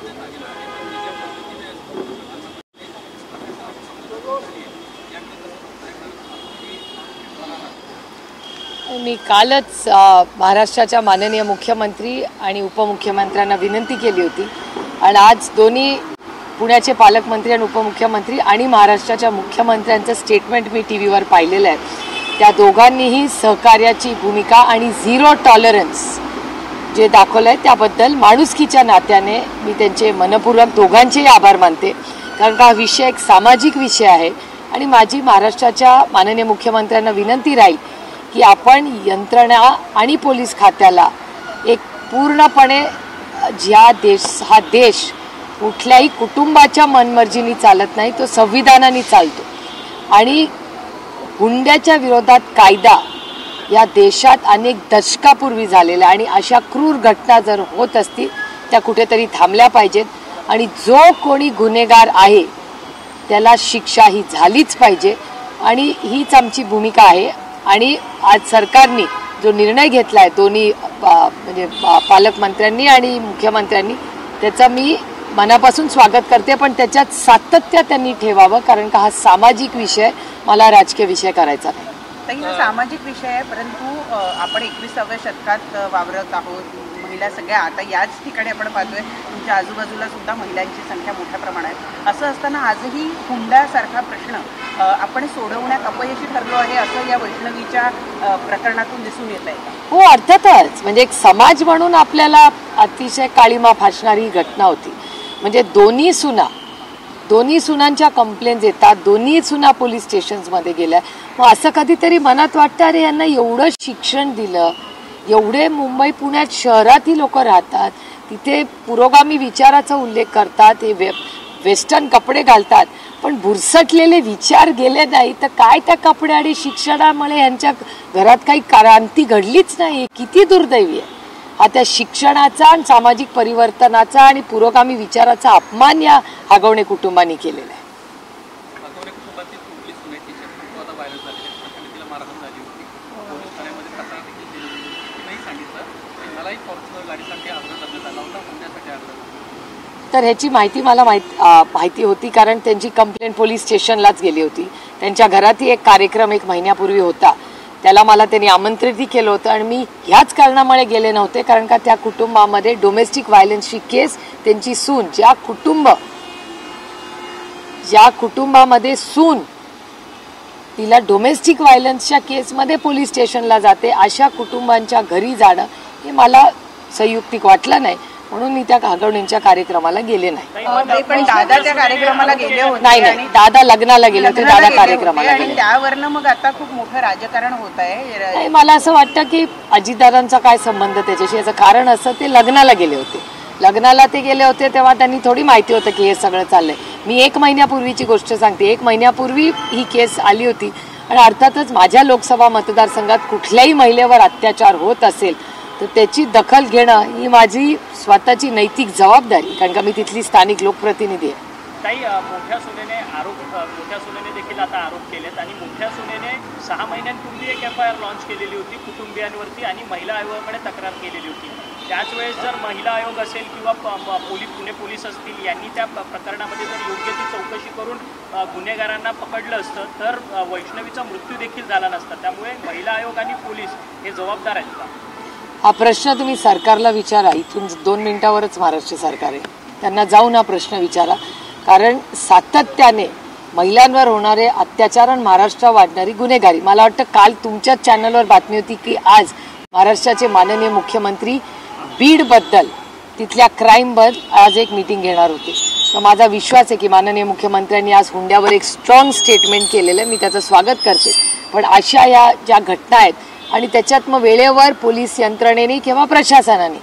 मी कालच महाराष्ट्राच्या माननीय मुख्यमंत्री आणि उपमुख्यमंत्र्यांना विनंती केली होती आणि आज दोन्ही पुण्याचे पालकमंत्री आणि उपमुख्यमंत्री आणि महाराष्ट्राच्या मुख्यमंत्र्यांचं स्टेटमेंट मी टीव्हीवर पाहिलेलं आहे। त्या दोघांनीही सहकार्याची भूमिका आणि झिरो टॉलरन्स जे दाखवलं आहे त्याबद्दल माणुसकीच्या नात्याने मी त्यांचे मनपूर्वक दोघांचेही आभार मानते, कारण हा विषय एक सामाजिक विषय आहे आणि माझी महाराष्ट्राच्या माननीय मुख्यमंत्र्यांना विनंती राहील की आपण यंत्रणा आणि पोलीस खात्याला एक पूर्णपणे हा देश कुठल्याही कुटुंबाच्या मनमर्जीने चालत नाही, तो संविधानाने चालतो आणि हुंड्याच्या विरोधात कायदा या देशात अनेक दशकापूर्वी झालेला आणि अशा क्रूर घटना जर होत असतील त्या कुठेतरी थांबल्या पाहिजेत आणि जो कोणी गुन्हेगार आहे त्याला शिक्षा ही झालीच पाहिजे आणि हीच आमची भूमिका आहे। आणि आज सरकारने जो निर्णय घेतला आहे दोन्ही म्हणजे पालकमंत्र्यांनी आणि मुख्यमंत्र्यांनी त्याचा मी मनापासून स्वागत करते, पण त्याच्यात सातत्य त्यांनी ठेवावं, कारण का हा सामाजिक विषय, मला राजकीय विषय करायचा नाही। हा सामाजिक विषय आहे, परंतु आपण 21व्या शतकात वावरत आहोत। महिला सगळ्या आता याच ठिकाणी आपण पाहतोय, तुमच्या आजूबाजूला सुद्धा महिलांची संख्या मोठ्या प्रमाणात असं असताना आजही हुंड्यासारखा प्रश्न आपण सोडवण्यात अपयशी ठरलो आहे असं या वैष्णवीच्या प्रकरणातून दिसून येत आहे। हो, अर्थातच म्हणजे एक समाज म्हणून आपल्याला अतिशय काळीमा फासणारी घटना होती। म्हणजे दोन्ही सुनांच्या कंप्लेंट येतात, दोन्ही सुना पोलीस स्टेशन्समध्ये गेल्या, मग असं कधीतरी मनात वाटतं अरे यांना एवढं शिक्षण दिलं, एवढे मुंबई पुण्यात शहरातही लोक राहतात, तिथे पुरोगामी विचाराचा उल्लेख करतात, हे वेस्टर्न कपडे घालतात, पण भुरसटलेले विचार गेले नाही तर काय त्या कपडे आणि शिक्षणामुळे यांच्या घरात काही क्रांती घडलीच नाही, किती दुर्दैवी आहे। हा त्या शिक्षणाचा आणि सामाजिक परिवर्तनाचा आणि पुरोगामी विचाराचा अपमान या हागवणे कुटुंबांनी केलेला आहे। तर ह्याची माहिती मला माहिती होती, कारण त्यांची कंप्लेंट पोलीस स्टेशनलाच गेली होती। त्यांच्या घरातही एक कार्यक्रम 1 महिन्यापूर्वी होता, त्याला मला त्यांनी आमंत्रितही केलं होतं आणि मी ह्याच कारणामुळे गेले नव्हते, कारण का त्या कुटुंबामध्ये डोमेस्टिक व्हायलन्सची केस, त्यांची सून ज्या कुटुंबामध्ये सून तिला डोमेस्टिक व्हायलन्सच्या केसमध्ये पोलीस स्टेशनला जाते, अशा कुटुंबांच्या घरी जाणं हे मला संयुक्तिक वाटलं नाही, म्हणून मी त्या हागवणींच्या कार्यक्रमाला गेले नाही। पण दादा त्या कार्यक्रमाला गेले होते? नाही, दादा लग्नाला गेले होते, दादा कार्यक्रमाला गेले। त्यावरनं मग आता खूप मोठं राजकारण होत आहे। मला असं वाटतं की अजितदादांचा काय संबंध त्याच्याशी, याचं कारण असं ते लग्नाला गेले होते तेव्हा त्यांनी थोडी माहिती होतं की हे सगळं चाललंय। मी 1 महिन्यापूर्वीची गोष्ट सांगते, 1 महिन्यापूर्वी ही केस आली होती आणि अर्थातच माझ्या लोकसभा मतदारसंघात कुठल्याही महिलेवर अत्याचार होत असेल तर त्याची दखल घेणं ही माझी स्वतःची नैतिक जबाबदारी, कारण का मी तिथली स्थानिक लोकप्रतिनिधी आहे। मोठ्या सुनेने देखील आता आरोप केलेत आणि मोठ्या सुनेने 6 महिन्यांपूर्वी एक FIR लॉन्च केलेली होती कुटुंबियांवरती आणि महिला आयोगाकडे तक्रार केलेली होती। त्याच वेळेस जर महिला आयोग असेल किंवा पुणे पोलीस असतील यांनी त्या प्रकरणामध्ये जर योग्य ती चौकशी करून गुन्हेगारांना पकडलं असतं तर वैष्णवीचा मृत्यू देखील झाला नसता। त्यामुळे महिला आयोग आणि पोलीस हे जबाबदार आहेत का? हा प्रश्न तुम्ही सरकारला विचारा, इथून 2 मिनिटावरच महाराष्ट्र सरकार आहे, त्यांना जाऊन हा प्रश्न विचारा, कारण सातत्याने महिलांवर होणारे अत्याचार आणि महाराष्ट्रात वाढणारी गुन्हेगारी, मला वाटतं काल तुमच्याच चॅनलवर बातमी होती की आज महाराष्ट्राचे माननीय मुख्यमंत्री बीडबद्दल, तिथल्या क्राईमबद्दल आज एक मीटिंग घेणार होते। तर माझा विश्वास आहे की माननीय मुख्यमंत्र्यांनी आज हुंड्यावर एक स्ट्रॉंग स्टेटमेंट केलेलं आहे, मी त्याचं स्वागत करते। पण अशा या ज्या घटना आहेत आणि त्याच्यात मग वेळेवर पोलीस यंत्रणेने किंवा प्रशासनाने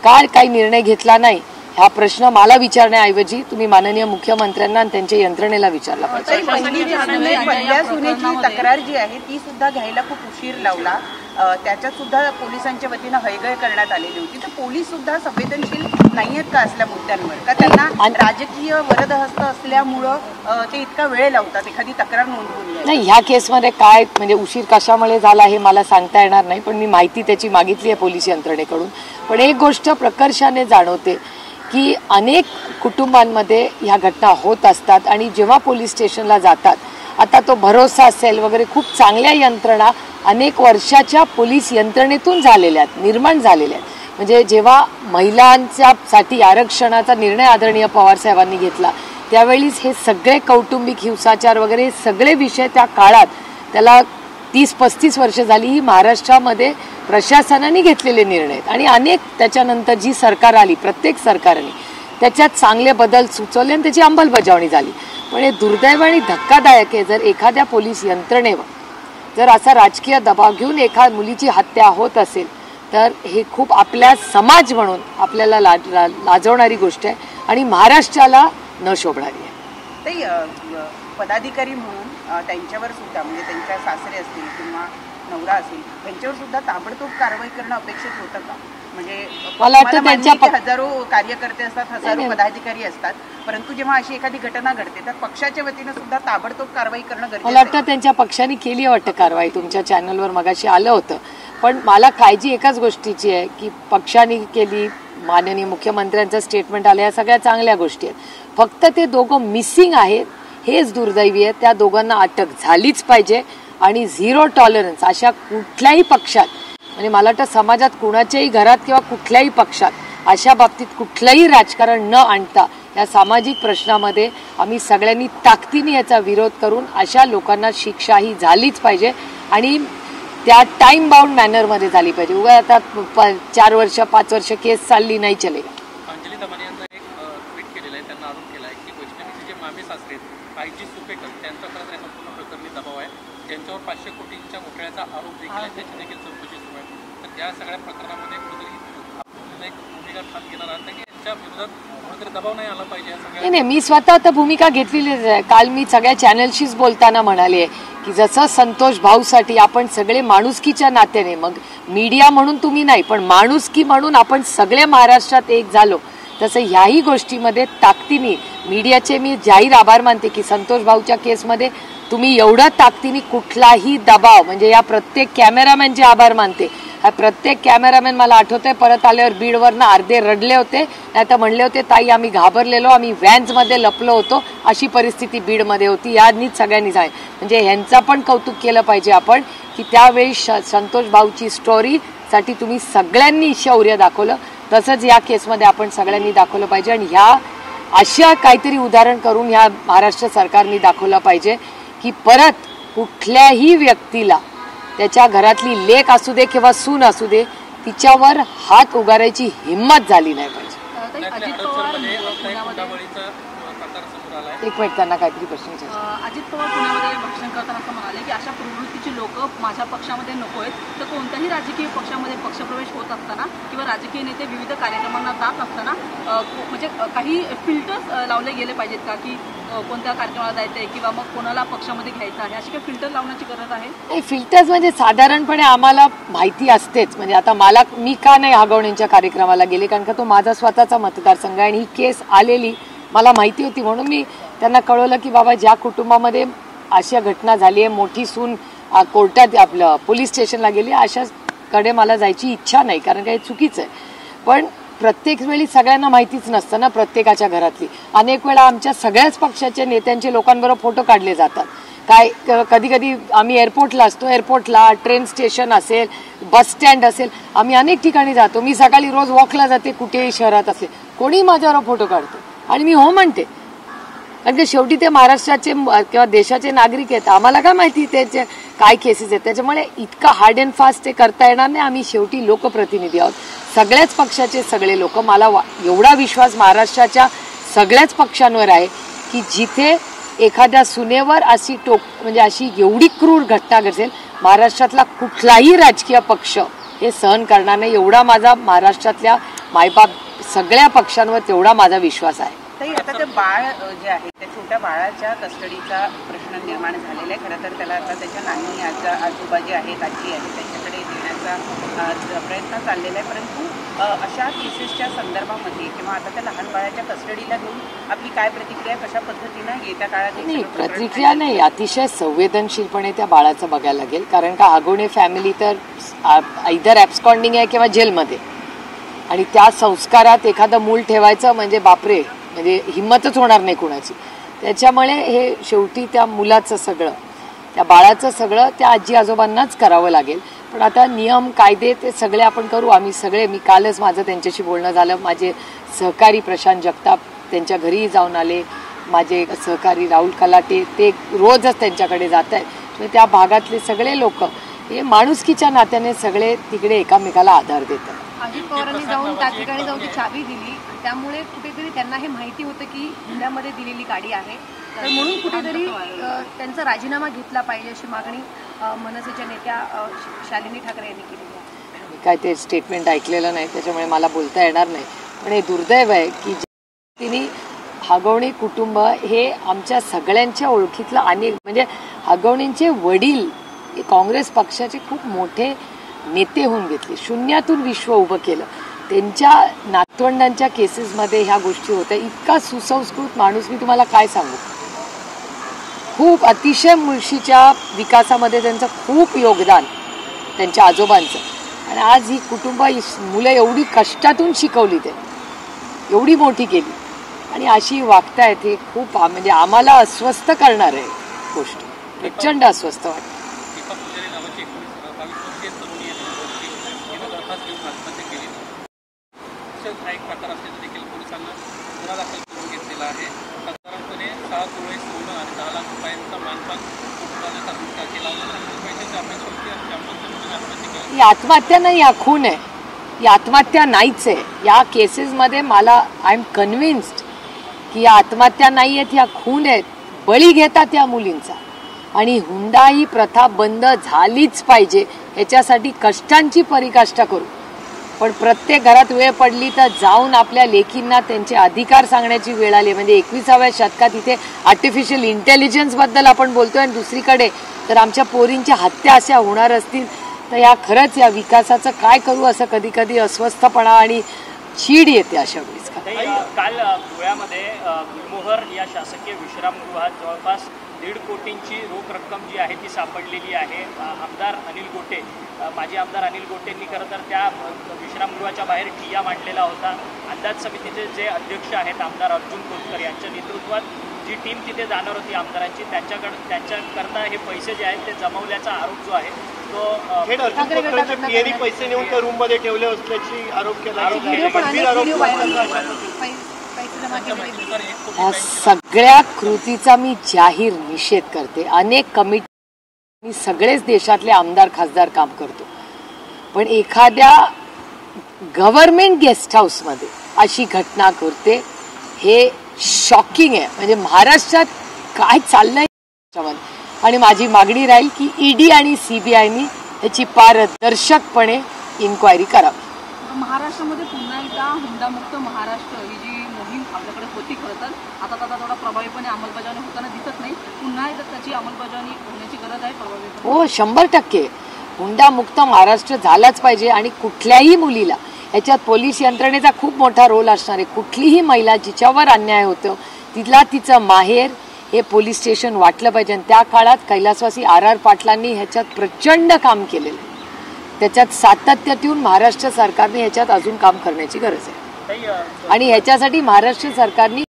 काही निर्णय घेतला नाही, हा प्रश्न मला विचारण्याऐवजी तुम्ही माननीय मुख्यमंत्र्यांना आणि त्यांच्या यंत्रणेला विचारला पाहिजे। पहिल्या सुनेची तक्रार जी आहे ती सुद्धा घ्यायला खूप उशीर लावला, त्याच्यात सुद्धा पोलिसांच्या वतीनं हयगय करण्यात आलेली होती। तर पोलीस सुद्धा संवेदनशील नाहीयेत का असल्या मुद्द्यांवर, का त्यांना राजकीय वरदहस्त असल्यामुळं ते इतका वेळ लावतात एखादी तक्रार नोंदवून? नाही, ह्या केसमध्ये काय म्हणजे उशीर कशामुळे झाला हे मला सांगता येणार नाही, पण मी माहिती त्याची मागितली आहे पोलीस यंत्रणेकडून। पण एक गोष्ट प्रकर्षाने जाणवते की अनेक कुटुंबांमध्ये ह्या घटना होत असतात आणि जेव्हा पोलीस स्टेशनला जातात, आता तो भरोसा सेल वगैरे खूप चांगल्या यंत्रणा अनेक वर्षाच्या पोलीस यंत्रणेतून झालेल्या आहेत, निर्माण झालेल्या आहेत. म्हणजे जेव्हा महिलांच्यासाठी आरक्षणाचा निर्णय आदरणीय पवार साहेबांनी घेतला त्यावेळीच हे सगळे कौटुंबिक हिंसाचार वगैरे सगळे विषय त्या काळात, त्याला 30-35 वर्ष झाली, ही महाराष्ट्रामध्ये प्रशासनाने घेतलेले निर्णय आहेत. आणि अनेक त्याच्यानंतर जी सरकार आली, प्रत्येक सरकारने त्याच्यात चांगले बदल सुचवले आणि त्याची अंमलबजावणी झाली. पण हे दुर्दैव आणि धक्कादायक आहे, जर एखाद्या पोलीस यंत्रणेवर जर असा राजकीय दबाव घेऊन एखाद्या मुलीची हत्या होत असेल तर हे खूप आपल्या समाज म्हणून आपल्याला लाजवणारी गोष्ट आहे आणि महाराष्ट्राला न शोभणारी आहे. ते पदाधिकारी म्हणून त्यांच्यावर सुद्धा, म्हणजे त्यांच्या सासरे असतील किंवा नवरा असेल, त्यांच्यावर सुद्धा ताबडतोब कारवाई करणं अपेक्षित होतं का? म्हणजे मला वाटतं त्यांच्या हजारो कार्यकर्ते असतात, हजारो पदाधिकारी असतात, परंतु जेव्हा अशी एखादी घटना घडते तर पक्षाच्या वतीनं सुद्धा ताबडतोब कारवाई करणं गरजेचं आहे. मला वाटतं त्यांच्या पक्षाने केली वाटतं कारवाई. तुमच्या चॅनलवर मगाशी आलं होतं. पण मला काळजी एकाच गोष्टीची आहे की पक्षाने केली, माननीय मुख्यमंत्र्यांचं स्टेटमेंट आलं, या सगळ्या चांगल्या गोष्टी आहेत. फक्त ते दोघं मिसिंग आहेत, हेच दुर्दैवी आहे. त्या दोघांना अटक झालीच पाहिजे आणि झिरो टॉलरन्स अशा कुठल्याही पक्षात, म्हणजे मला वाटतं समाजात कुणाच्याही घरात किंवा कुठल्याही पक्षात अशा बाबतीत कुठलंही राजकारण न आणता या सामाजिक प्रश्नामध्ये आम्ही सगळ्यांनी ताकदीने याचा विरोध करून अशा लोकांना शिक्षा ही झालीच पाहिजे आणि त्या टाइम बाउंड मॅनरमध्ये झाली पाहिजे. उगा आता 4 वर्ष 5 वर्ष केस चालली नाही चलेगा. अंजली दमाने यांचा एक ट्विट केलेला आहे, त्यांना आरोप केला आहे की वैष्णवीचे जे मामे सासरे आहेत, आईजी सुपेकर, त्यांचा खरंच या संपूर्ण प्रकरणी दबाव आहे. त्यांच्यावर 500 कोटींच्या घोटाळ्याचा आरोप देखील आहे, त्याची देखील चौकशी सुरू आहे. तर या सगळ्या प्रकरणामध्ये कुठेतरी एक भूमिका ठाम घेणार आहात की यांच्या विरोधात कुठेतरी दबाव नाही आला पाहिजे? नाही, मी स्वतः आता भूमिका घेतलेलीच आहे. काल मी सगळ्या चॅनलशीच बोलताना म्हणाले की जसं संतोष भाऊसाठी आपण सगळे माणुसकीच्या नात्याने, मग मीडिया म्हणून तुम्ही नाही पण माणुसकी म्हणून आपण सगळे महाराष्ट्रात एक झालो, तसं ह्याही गोष्टीमध्ये ताकदीने मीडियाचे मी जाहीर आभार मानते की संतोष भाऊच्या केसमध्ये तुम्ही एवढा ताकदीने कुठलाही दबाव, म्हणजे या प्रत्येक कॅमेरामॅनचे आभार मानते. हा प्रत्येक कॅमेरामॅन मला आठवतंय परत आल्यावर बीडवरनं अर्धे रडले होते, नाही तर म्हणले होते ताई आम्ही घाबरलेलो, आम्ही व्हॅन्समध्ये लपलो होतो, अशी परिस्थिती बीडमध्ये होती. यानीच सगळ्यांनी आहे. म्हणजे ह्यांचा पण कौतुक केलं पाहिजे आपण की त्यावेळी संतोष भाऊची स्टोरीसाठी तुम्ही सगळ्यांनी शौर्य दाखवलं. तसंच या केसमध्ये आपण सगळ्यांनी दाखवलं पाहिजे आणि ह्या अशा काहीतरी उदाहरण करून ह्या महाराष्ट्र सरकारने दाखवलं पाहिजे की परत कुठल्याही व्यक्तीला त्याच्या घरातली लेक असू दे किंवा सून असू दे तिच्यावर हात उगारायची हिंमत झाली नाही पाहिजे. एक मिनिट, त्यांना काहीतरी प्रश्न विचारायचा. अजित पवार पुण्यामध्ये भाषण करताना असं म्हणाले की अशा प्रवृत्तीची लोक माझ्या पक्षामध्ये नको आहेत. तर कोणत्याही राजकीय पक्षामध्ये पक्षप्रवेश होत असताना किंवा राजकीय नेते विविध कार्यक्रमांना जात असताना म्हणजे काही फिल्टर्स लावले गेले पाहिजेत का, की कोणत्या कार्यक्रमाला जायचंय किंवा मग कोणाला पक्षामध्ये घ्यायचं आहे, अशी काही फिल्टर लावण्याची गरज आहे? फिल्टर्स म्हणजे साधारणपणे आम्हाला माहिती असतेच. म्हणजे आता मी का नाही हगवणींच्या कार्यक्रमाला गेले, कारण का तो माझा स्वतःचा मतदारसंघ आहे आणि ही केस आलेली मला माहिती होती. म्हणून मी त्यांना कळवलं की बाबा ज्या कुटुंबामध्ये अशा घटना झाली आहे, मोठी सून कोर्टात आपलं पोलीस स्टेशनला गेली, अशाकडे मला जायची इच्छा नाही, कारण काही चुकीचं आहे. पण प्रत्येक वेळी सगळ्यांना माहितीच नसतं ना प्रत्येकाच्या घरातली. अनेक वेळा आमच्या सगळ्याच पक्षाच्या नेत्यांचे लोकांबरोबर फोटो काढले जातात. काय कधी कधी आम्ही एअरपोर्टला असतो, एअरपोर्टला ट्रेन स्टेशन असेल, बस स्टँड असेल, आम्ही अनेक ठिकाणी जातो. मी सकाळी रोज वॉकला जाते कुठेही शहरात असेल, कोणी माझ्यावर फोटो काढतो आणि मी हो म्हणते, कारण की शेवटी ते महाराष्ट्राचे किंवा देशाचे नागरिक आहेत. आम्हाला काय माहिती त्याचे काय केसेस आहेत, त्याच्यामुळे इतका हार्ड अँड फास्ट ते करता येणार नाही. आम्ही शेवटी लोकप्रतिनिधी आहोत, सगळ्याच पक्षाचे सगळे लोक. मला एवढा विश्वास महाराष्ट्राच्या सगळ्याच पक्षांवर आहे की जिथे एखाद्या सुनेवर अशी म्हणजे अशी एवढी क्रूर घटना घडेल, महाराष्ट्रातला कुठलाही राजकीय पक्ष हे सहन करणार नाही. एवढा माझा महाराष्ट्रातल्या मायबाप सगळ्या पक्षांवर तेवढा माझा विश्वास आहे. आता ते बाळ जे आहे त्या छोट्या बाळाच्या कस्टडीचा प्रश्न निर्माण झालेला आहे. खरं तर त्याला आता त्याच्या नानी आजोबा जे आहेत, आजी आहे, त्यांच्याकडे देण्याचा प्रयत्न चाललेला आहे. परंतु अशा केसेसच्या संदर्भामध्ये किंवा आता त्या लहान बाळाच्या कस्टडीला घेऊन आपली काय प्रतिक्रिया, कशा पद्धतीनं येत्या काळात? नाही, प्रतिक्रिया नाही, अतिशय संवेदनशीलपणे त्या बाळाचं बघायला लागेल. कारण का आगोणे फॅमिली तर इधर ॲब्स्कॉन्डिंग आहे किंवा जेलमध्ये. आणि त्या संस्कारात एखादं मूल ठेवायचं म्हणजे बापरे, म्हणजे हिंमतच होणार नाही कुणाची. त्याच्यामुळे हे शेवटी त्या मुलाचं सगळं, त्या बाळाचं सगळं त्या आजी आजोबांनाच करावं लागेल. पण आता नियम कायदे ते सगळे आपण करू. आम्ही सगळे, मी कालच माझं त्यांच्याशी बोलणं झालं. माझे सहकारी प्रशांत जगताप त्यांच्या घरीही जाऊन आले. माझे सहकारी राहुल कलाटे ते रोजच त्यांच्याकडे जात आहेत. म्हणजे त्या भागातले सगळे लोक हे माणुसकीच्या नात्याने सगळे तिकडे एकामेकाला आधार देतात. अजित पवारांनी जाऊन त्या ठिकाणी जाऊन ती चावी दिली, त्यामुळे कुठेतरी त्यांना हे माहिती होतं की हुंड्यामध्ये दिलेली गाडी आहे, तर म्हणून कुठेतरी त्यांचा राजीनामा घेतला पाहिजे अशी मागणी मनसेच्या नेत्या शालिनी ठाकरे यांनी केली आहे. मी काय ते स्टेटमेंट ऐकलेलं नाही, त्याच्यामुळे मला बोलता येणार नाही. पण हे दुर्दैव आहे की तिने हगवणी कुटुंब हे आमच्या सगळ्यांच्या ओळखीतलं अनेक, म्हणजे हगवणींचे वडील हे काँग्रेस पक्षाचे खूप मोठे नेते होऊन घेतले, शून्यातून विश्व उभं केलं. त्यांच्या नातवंडांच्या केसेसमध्ये ह्या गोष्टी होत्या. इतका सुसंस्कृत माणूस, मी तुम्हाला काय सांगू, खूप अतिशय मुळशीच्या विकासामध्ये त्यांचं खूप योगदान त्यांच्या आजोबांचं. आणि आज ही कुटुंब, मुलं एवढी कष्टातून शिकवली, ते एवढी मोठी केली आणि अशी वागतायत, हे खूप म्हणजे आम्हाला अस्वस्थ करणार आहे गोष्ट, प्रचंड अस्वस्थ वाटतं. एक प्रकार असल्याचं देखील पोलिसांना गुन्हा दाखल करून घेतलेला आहे. साधारणपणे 6 तोळे सोनं आणि 10 लाख रुपयांचा मानपान कुटुंबाचा गुन्हा केला होता. पैशाची अपेक्षा होती आणि त्यामुळे आत्महत्या केली. ही आत्महत्या नाही, हा खून आहे. ही आत्महत्या नाहीच आहे. या केसेसमध्ये मला आय एम कन्व्हिन्स्ड की या आत्महत्या नाही आहेत, ह्या खून आहेत. बळी घेतात या मुलींचा. आणि हुंडा ही प्रथा बंद झालीच पाहिजे, ह्याच्यासाठी कष्टांची पराकाष्ठा करू. पण प्रत्येक घरात वेळ पडली तर जाऊन आपल्या लेकींना त्यांचे अधिकार सांगण्याची वेळ आली. म्हणजे 21व्या शतकात इथे आर्टिफिशियल इंटेलिजन्सबद्दल आपण बोलतोय आणि दुसरीकडे तर आमच्या पोरींच्या हत्या अशा होणार असतील तर या खरंच या विकासाचं काय करू असं कधी कधी अस्वस्थपणा आणि चीड येते अशा वेळेस. काल धुळ्यामध्ये गुलमोहर या शासकीय विश्रामगृहात जवळपास 1.5 कोटींची रोख रक्कम जी आहे ती सापडलेली आहे. आमदार अनिल गोटे, माजी आमदार अनिल गोटेंनी खरं तर त्या विश्रामगृहाच्या बाहेर ठिय्या मांडलेला होता. अंदाज समितीचे जे अध्यक्ष आहेत आमदार अर्जुन खोतकर यांच्या नेतृत्वात जी टीम तिथे जाणार होती आमदारांची, त्यांच्याकरता हे पैसे जे आहेत ते जमवल्याचा आरोप जो आहे तो पैसे नेऊन त्या रूम मध्ये ठेवले असल्याची आरोप केला. या सगळ्या कृतीचा मी जाहीर निषेध करते. अनेक कमिटी, सगळेच देशातले आमदार खासदार काम करतो, पण एखाद्या गव्हर्नमेंट गेस्ट हाऊसमध्ये अशी घटना करते हे शॉकिंग आहे. म्हणजे महाराष्ट्रात काय चाललंय. आणि माझी मागणी राहील की ईडी आणि सीबीआयनी याची पारदर्शकपणे इन्क्वायरी करावी. महाराष्ट्रामध्ये पुन्हा एकदा हुंडामुक्त महाराष्ट्र ही जी मोहीम आपल्याकडे होती, खरं तर आता थोडा प्रभावीपणे अंमलबजावणी होताना दिसत नाही. पुन्हा एकदा त्याची अंमलबजावणी होण्याची गरज आहे प्रभावीपणे. हो, 100% हुंडामुक्त महाराष्ट्र झालाच पाहिजे. आणि कुठल्याही मुलीला याच्यात पोलीस यंत्रणेचा खूप मोठा रोल असणार आहे. कुठलीही महिला जिच्यावर अन्याय होतो तिला तिचं माहेर हे पोलीस स्टेशन वाटलं पाहिजे. आणि त्या काळात कैलासवासी RR पाटलांनी ह्याच्यात प्रचंड काम केलेलं आहे. त्याच्यात सातत्य ठेवून महाराष्ट्र सरकारने ह्याच्यात अजून काम करण्याची गरज आहे. आणि ह्याच्यासाठी महाराष्ट्र सरकारने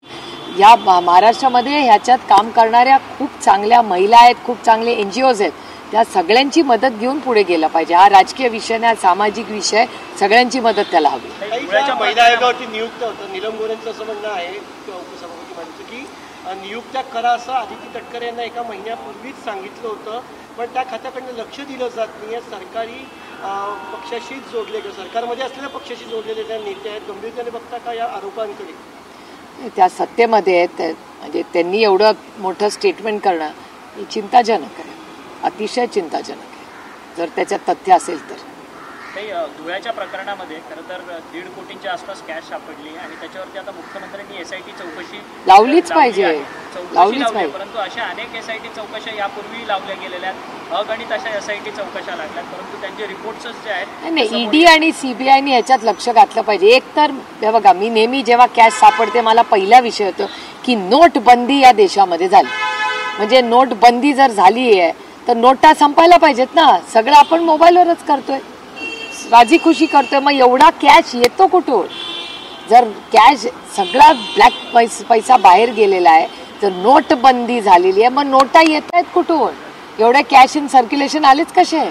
या महाराष्ट्रामध्ये ह्याच्यात काम करणाऱ्या खूप चांगल्या महिला आहेत, खूप चांगले NGOs आहेत, त्या सगळ्यांची मदत घेऊन पुढे गेला पाहिजे. हा राजकीय विषय नाही, सामाजिक विषय, सगळ्यांची मदत त्याला हवी. महिला आयोगावरती नियुक्त होतं. नीलम गोऱ्यांचं असं म्हणणं आहे उपसभापती म्हणतो की नियुक्त्या करा असं आदिती तटकरे यांना एका महिन्यापूर्वीच सांगितलं होतं, पण त्या खात्याकडनं लक्ष दिलं जात नाही आहे. सरकारी पक्षाशीच जोडले, सरकारमध्ये असलेल्या पक्षाशी जोडलेले त्या नेते आहेत. गंभीरतेने बघता का या आरोपांकडे? त्या सत्तेमध्ये आहेत, म्हणजे त्यांनी एवढं मोठं स्टेटमेंट करणं ही चिंताजनक आहे, अतिशय चिंताजनक आहे जर त्याच्यात तथ्य असेल तर. धुळ्याच्या प्रकरणामध्ये खरं तर 1.5 कोटींच्या आसपास कॅश सापडली आणि त्याच्यावरती आता मुख्यमंत्र्यांनी SIT चौकशी लावलीच पाहिजे, परंतु अशा अनेक SIT चौकशा यापूर्वी लावल्या गेलेल्या आहेत. अगणित अशा SIT चौकशा लागल्यात, परंतु त्यांचे रिपोर्ट्सच जे आहेत नाही. ईडी आणि सीबीआयनी ह्याच्यात लक्ष घातलं पाहिजे. एक तर बघा, मी नेहमी जेव्हा कॅश सापडते मला पहिला विषय होतो की नोटबंदी या देशामध्ये झाली. म्हणजे नोटबंदी जर झाली आहे तर नोटा संपायला पाहिजेत ना. सगळं आपण मोबाईलवरच करतोय. राजी खुशी करतोय, मग एवढा कॅश येतो कुठून? जर कॅश सगळा ब्लॅक पैसा बाहेर गेलेला आहे, जर नोटबंदी झालेली आहे, मग नोटा येत आहेत कुठून? एवढे कॅश इन सर्क्युलेशन आलेच कसे?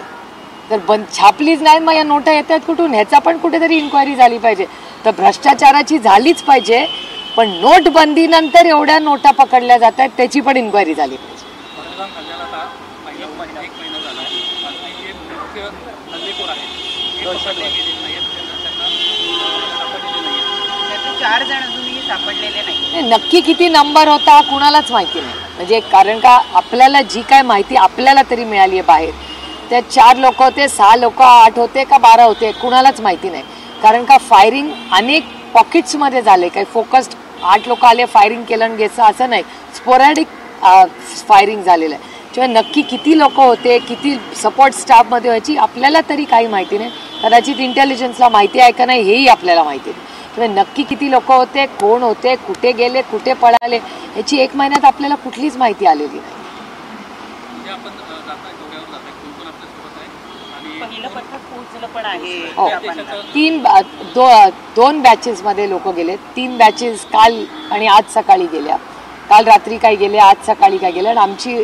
जर छापलीच नाही, मग या नोटा येत आहेत कुठून? ह्याचा पण कुठेतरी इन्क्वायरी झाली पाहिजे. तर भ्रष्टाचाराची झालीच पाहिजे, पण नोटबंदीनंतर एवढ्या नोटा पकडल्या जात आहेत त्याची पण इन्क्वायरी झाली पाहिजे. चार जण अजूनही सापडलेले नाही. नक्की किती नंबर होता कुणालाच माहिती नाही. म्हणजे कारण का आपल्याला जी काय माहिती आपल्याला तरी मिळाली आहे बाहेर, त्या 4 लोक होते, 6 लोक, 8 होते का 12 होते कुणालाच माहिती नाही. कारण का फायरिंग अनेक पॉकेट्समध्ये झाले, काही फोकस्ड 8 लोक आले फायरिंग केलं आणि गेलं असं नाही, स्पोरॅडिक फायरिंग झालेलं आहे. किंवा नक्की किती लोक होते, किती सपोर्ट स्टाफमध्ये व्हायची आपल्याला तरी काही माहिती नाही. कदाचित इंटेलिजन्सला माहिती आहे का नाही हेही आपल्याला माहिती नाही. किंवा नक्की किती लोक होते, कोण होते, कुठे गेले, कुठे पळाले, याची 1 महिन्यात आपल्याला कुठलीच माहिती आलेली नाही. पहिलं पथक पोहोचलं पण आहे. हो, 2 बॅचेसमध्ये लोक गेले. 3 बॅचेस काल आणि आज सकाळी गेल्या. काल रात्री काही गेले, आज सकाळी काय गेले. आणि आमची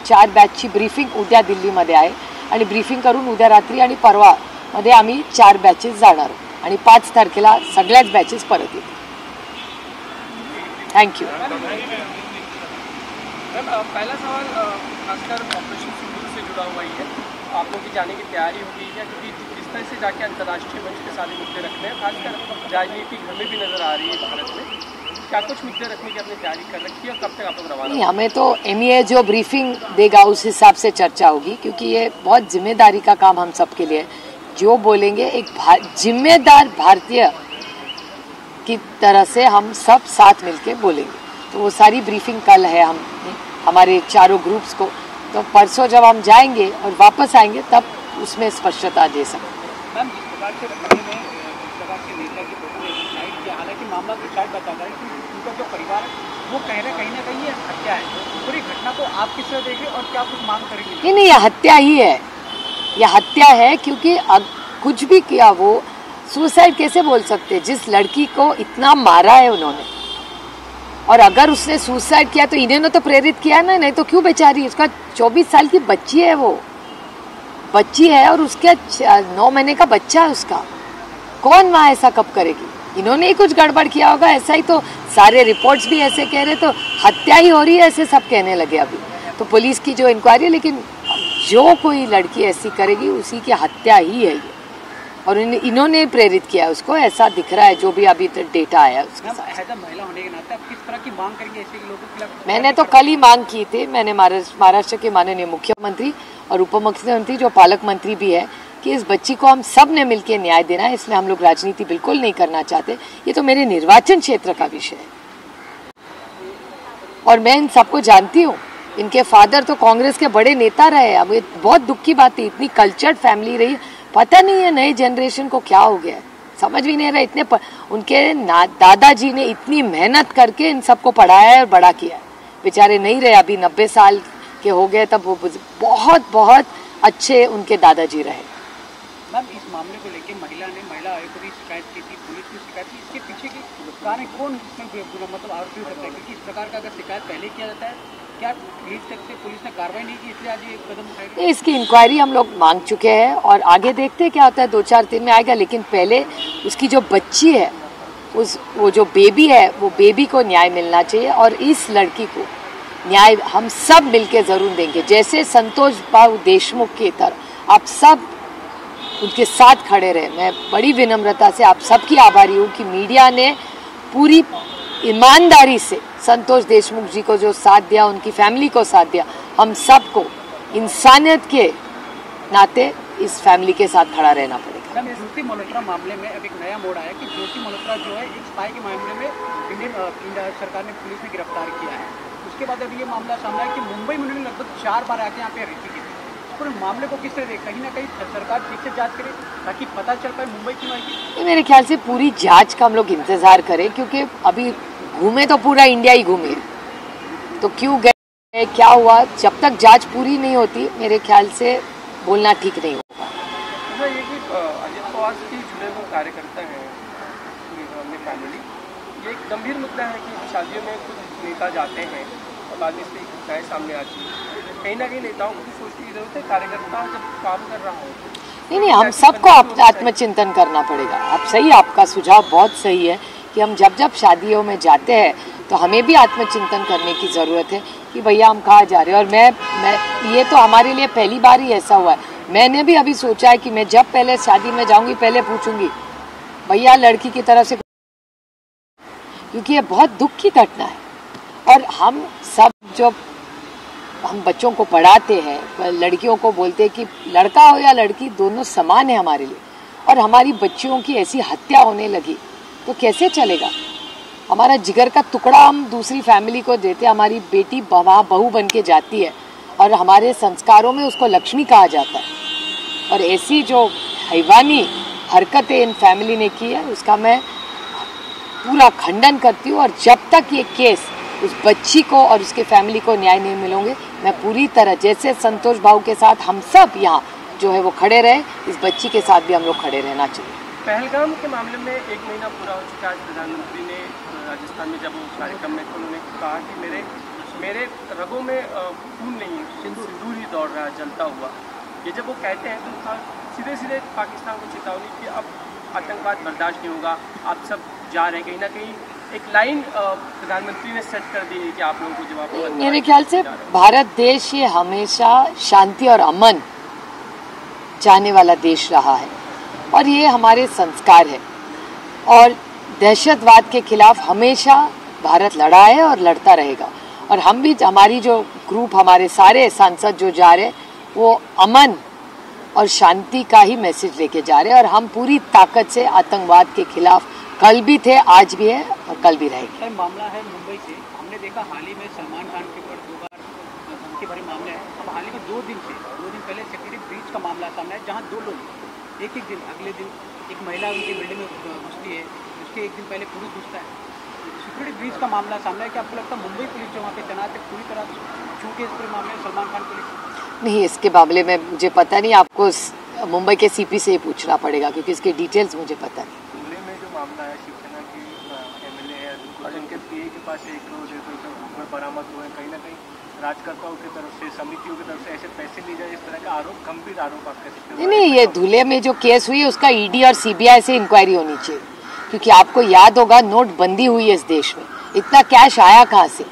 4 बॅचची ब्रीफिंग उद्या दिल्लीमध्ये आहे आणि ब्रीफिंग करून उद्या रात्री आणि परवा मध्ये आम्ही 4 बॅचेस जाणार आणि 5 तारखेला सगळ्याच बॅचेस परत येतील. थँक्यू. पहला सवाल खासकर ऑपरेशन सिंदूर से जुड़ा हुआ ही है. आप लोगों की जाने की तैयारी होगी क्या? क्योंकि जिस तरह से जाके अंतर्राष्ट्रीय मंच पे सारे मुद्दे रखने हैं, खासकर राजनीति हमें भी नजर आ रही है भारत में, क्या कुछ मुद्दे रखने की अपनी तैयारी कर रखी है और कब तक आप लोग रवाना? हमें तो MEA जो ब्रीफिंग देगा उस हिसाब से चर्चा होगी, क्योंकि ये बहुत जिम्मेदारी का काम हम सब के लिए है. जो बोलेंगे एक जिम्मेदार भारतीय की तरह से हम सब साथ मिलके बोलेंगे. तो वो सारी ब्रीफिंग कल है हमारे चारों ग्रुप्स को. तो परसों जब हम जाएंगे और वापस आएंगे तब उसमें स्पष्टता दे सकते. मैम, जिस प्रकार से रखने में जिस प्रकार के नेता की फोटो डिसाइड किया, हालांकि मामला डिसाइड बताता है कि उनका जो परिवार है वो कह रहे कहीं ना कहीं ये हत्या है. पूरी घटना को आप किस तरह देखें और क्या कुछ मांग करेंगे? नहीं, ये हत्या ही है. यह हत्या है, क्योंकि कुछ भी किया वो सुसाइड कैसे बोल सकते? जिस लड़की को इतना मारा है उन्होंने, और अगर उसने सुसाइड किया तो इन्होंने तो प्रेरित किया ना, नहीं तो क्यों बेचारी? उसका 24 साल की बच्ची है, वो बच्ची है और उसके 9 महीने का बच्चा है उसका. कौन माँ ऐसा कब करेगी? इन्होंने ही कुछ गड़बड़ किया होगा. ऐसा ही तो सारे रिपोर्ट्स भी ऐसे कह रहे, तो हत्या ही हो रही है ऐसे सब कहने लगे अभी. तो पुलिस की जो इंक्वायरी, लेकिन जो कोई लड़की ऐसी करेगी उसी की हत्या ही है ये, और इन्होंने प्रेरित किया उसको, ऐसा दिख रहा है जो भी अभी तक डेटा आया उसके साथ. महिला होने के नाते आप किस तरह की मांग करेंगे ऐसे लोगों के खिलाफ? मैंने तो कल ही मांग की थी. मैंने महाराष्ट्र के माननीय मुख्यमंत्री और उप मुख्यमंत्री जो पालक मंत्री भी है कि इस बच्ची को हम सब ने मिलकर न्याय देना है. इसमें हम लोग राजनीति बिल्कुल नहीं करना चाहते. ये तो मेरे निर्वाचन क्षेत्र का विषय है और मैं इन सबको जानती हूँ. इनके फादर तो कांग्रेस के बड़े नेता रहे. अब ये बहुत दुख की बात है, इतनी कल्चर्ड फैमिली रही. पता नहीं है नई जनरेशन को क्या हो गया है, समझ भी नहीं रहा. इतने उनके दादाजी ने इतनी मेहनत करके इन सबको पढ़ाया है और बड़ा किया. बेचारे नहीं रहे, अभी 90 साल के हो गए, तब वो बहुत बहुत अच्छे उनके दादाजी रहे. मैम, इस मामले को लेकर महिला आयोग को भी शिकायत की थी, पुलिस की शिकायत की. इसके पीछे की कारण कौन इसमें मतलब आरोपी हो सकता है? क्योंकि इस प्रकार का अगर शिकायत पहले किया जाता है, क्या पुलिस ने कार्रवाई नहीं की इसलिए आज ये कदम उठाया? इसकी इंक्वायरी हम लोग मांग चुके हैं और आगे देखते हैं क्या होता है. 2-4 दिन में आएगा, लेकिन पहले उसकी जो बच्ची है, वो जो बेबी है, वो बेबी को न्याय मिलना चाहिए. और इस लड़की को न्याय हम सब मिलके जरूर देंगे. जैसे संतोष बाबू देशमुख की तरह आप सब उनके साथ खड़े रहे. मैं बड़ी विनम्रता से आप सबकी आभारी हूँ कि मीडिया ने पूरी ईमानदारी से संतोष देशमुख जी को जो साथ दिया, उनकी फैमिली को साथ दिया. हम सबको इंसानियत के नाते इस फैमिली के साथ खड़ा रहना पड़ेगा. ज्योति मल्होत्रा मामले में अब एक नया मोड़ आया कि ज्योति मल्होत्रा जो है एक स्पाई के मामले में इंडिया सरकार ने, पुलिस ने गिरफ्तार किया है. उसके बाद अब ये मामला सामने आया कि मुंबई में उन्होंने लगभग 4 बार आके यहाँ पे रेकी की. पूरे मामले को किस तरह देख, कहीं ना कहीं सरकार ठीक से जांच करे ताकि पता चल पाए मुंबई क्यों आई? मेरे ख्याल से पूरी जांच का हम लोग इंतजार करें, क्योंकि अभी घूमे तो पूरा इंडिया ही घूमे, तो क्यों गए, क्या हुआ, जब तक जांच पूरी नहीं होती मेरे ख्याल से बोलना ठीक नहीं होगा. समाज के जुड़े हुए कार्यकर्ता हैं अपनी फैमिली, ये एक गंभीर मुद्दा है कि शादियों में कुछ नेता जाते हैं और बाद में इसकी घटनाएँ सामने आती हैं। कहीं ना कहीं नेताओं को भी सोचने की जरूरत है, कार्यकर्ता जब काम कर रहा हो। नहीं, हम सबको आत्मचिंतन करना पड़ेगा। आप सही, आपका सुझाव बहुत सही है कि हम जब शादियों में जाते हैं तो हमें भी आत्मचिंतन करने की ज़रूरत है कि भैया हम कहाँ जा रहे हैं। और मैं ये तो हमारे लिए पहली बार ही ऐसा हुआ है। मैंने भी अभी सोचा है कि मैं जब पहले शादी में जाऊंगी पहले पूछूंगी भैया लड़की की तरफ से, क्योंकि ये बहुत दुख की घटना है। और हम सब जो हम बच्चों को पढ़ाते हैं, लड़कियों को बोलते हैं कि लड़का हो या लड़की दोनों समान है हमारे लिए, और हमारी बच्चियों की ऐसी हत्या होने लगी तो कैसे चलेगा। हमारा जिगर का टुकड़ा हम दूसरी फैमिली को देते, हमारी बेटी वहाँ बहू बन के जाती है और हमारे संस्कारों में उसको लक्ष्मी कहा जाता है। और ऐसी जो हैवानी हरकतें इन फैमिली ने की है उसका मैं पूरा खंडन करती हूँ। और जब तक ये केस उस बच्ची को और उसके फैमिली को न्याय नहीं मिलोगे, मैं पूरी तरह जैसे संतोष भाऊ के साथ हम सब यहाँ जो है वो खड़े रहे, इस बच्ची के साथ भी हम लोग खड़े रहना चाहिए। पहलगाम के मामले में 1 महीना पूरा हो चुका है। आज प्रधानमंत्री ने राजस्थान में जब वो कार्यक्रम में उन्होंने कहा कि मेरे रगों में खून नहीं, सिंदूर ही दौड़ रहा है जलता हुआ। ये जब वो कहते हैं तो सीधे पाकिस्तान को चेतावनी कि अब आतंकवाद बर्दाश्त नहीं होगा, आप सब जा रहे हैं। कहीं ना कहीं एक लाइन प्रधानमंत्री ने सेट कर दी है कि आप लोगों को जवाब। मेरे ख्याल से भारत देश ये हमेशा शांति और अमन चाहने वाला देश रहा है और ये हमारे संस्कार है। और दहशतवाद के खिलाफ हमेशा भारत लड़ा है और लड़ता रहेगा। और हम भी, हमारी जो ग्रुप, हमारे सारे सांसद जो जा रहे वो अमन और शांति का ही मैसेज लेके जा रहे हैं। और हम पूरी ताकत से आतंकवाद के खिलाफ कल भी थे, आज भी है और कल भी रहेंगे। मामला है मुंबई से, हमने देखा हाल ही में सलमान खान के ऊपर 2 बार धमकी भरे मामले हैं। अब हाल ही में 2 दिन पहले सिक्योरिटी ब्रीच का मामला सामने है, जहाँ 2 लोग एक दिन, अगले दिन एक महिला उनकी बिल्डिंग में घुसती है, उसके 1 दिन पहले पुलिस घुसता है। सिक्योरिटी ब्रीच का मामला सामने है कि आपको लगता है मुंबई पुलिस जो वहाँ पे तैनात है पूरी तरह छूटे इस पूरे मामले में सलमान खान पुलिस? नहीं, इसके मामले में मुझे पता नहीं, आपको मुंबई के सीपी से ही पूछना पड़ेगा क्योंकि इसके डिटेल्स मुझे पता नहीं। पुणे में जो मामला है, शिवसेना की MLA है और उनके PA के पास 1 करोड़ 1.5 करोड़ बरामद हुए हैं। कहीं ना कहीं राजकर्ताओं की तरफ से, समितियों की तरफ से ऐसे पैसे लिए जाए, इस तरह का आरोप, गंभीर आरोप आप कह सकते हैं? नहीं, ये धुले में जो केस हुई है उसका ED और CBI से इंक्वायरी होनी चाहिए। क्योंकि आपको याद होगा नोटबंदी हुई है इस देश में, इतना कैश आया कहाँ से?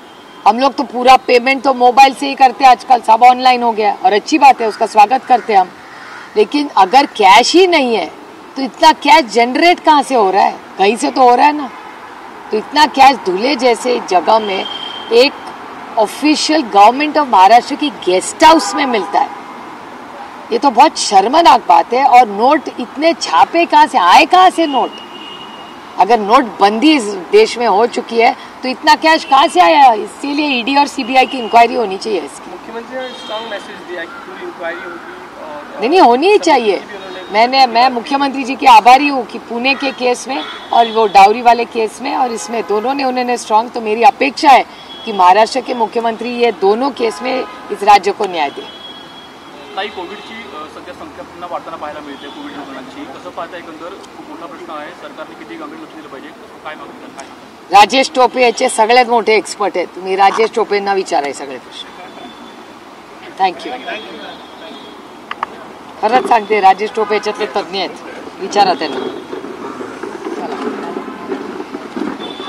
हम लोग तो पूरा पेमेंट तो मोबाइल से ही करते हैं, आजकल सब ऑनलाइन हो गया और अच्छी बात है, उसका स्वागत करते हैं हम। लेकिन अगर कैश ही नहीं है तो इतना कैश जनरेट कहाँ से हो रहा है? कहीं से तो हो रहा है ना। तो इतना कैश धुले जैसे जगह में एक ऑफिशियल गवर्नमेंट ऑफ महाराष्ट्र की गेस्ट हाउस में मिलता है, ये तो बहुत शर्मनाक बात है। और नोट इतने छापे कहाँ से आए, कहाँ से नोट? अगर नोटबंदी इस देश में हो चुकी है तो इतना कैश कहाँ से आया? इसीलिए ED और CBI की इंक्वायरी होनी चाहिए इसकी। मुख्यमंत्री ने स्ट्रॉन्ग मैसेज दिया कि पूरी इंक्वायरी होगी और नहीं होनी ही चाहिए। मैं मुख्यमंत्री जी के आभारी हूँ कि पुणे के केस में और वो डाउरी वाले केस में और इसमें दोनों ने उन्होंने स्ट्रॉन्ग, तो मेरी अपेक्षा है की महाराष्ट्र के मुख्यमंत्री ये दोनों केस में इस राज्य को न्याय दे। ताई, कोविडची सध्या संख्या पुन्हा वाढताना पाहायला मिळते, कोविड रुग्णांची. कसं पाहता एकंदर खूप मोठा प्रश्न आहे, सरकारने किती गंभीर लक्ष दिलं पाहिजे, काय मागणी काय? राजेश टोपे याचे सगळ्यात मोठे एक्सपर्ट आहेत, तुम्ही राजेश टोपेंना विचाराय सगळे प्रश्न. थँक्यू. खरंच सांगते, राजेश टोपे याच्यातले तज्ज्ञ आहेत, विचारा त्यांना.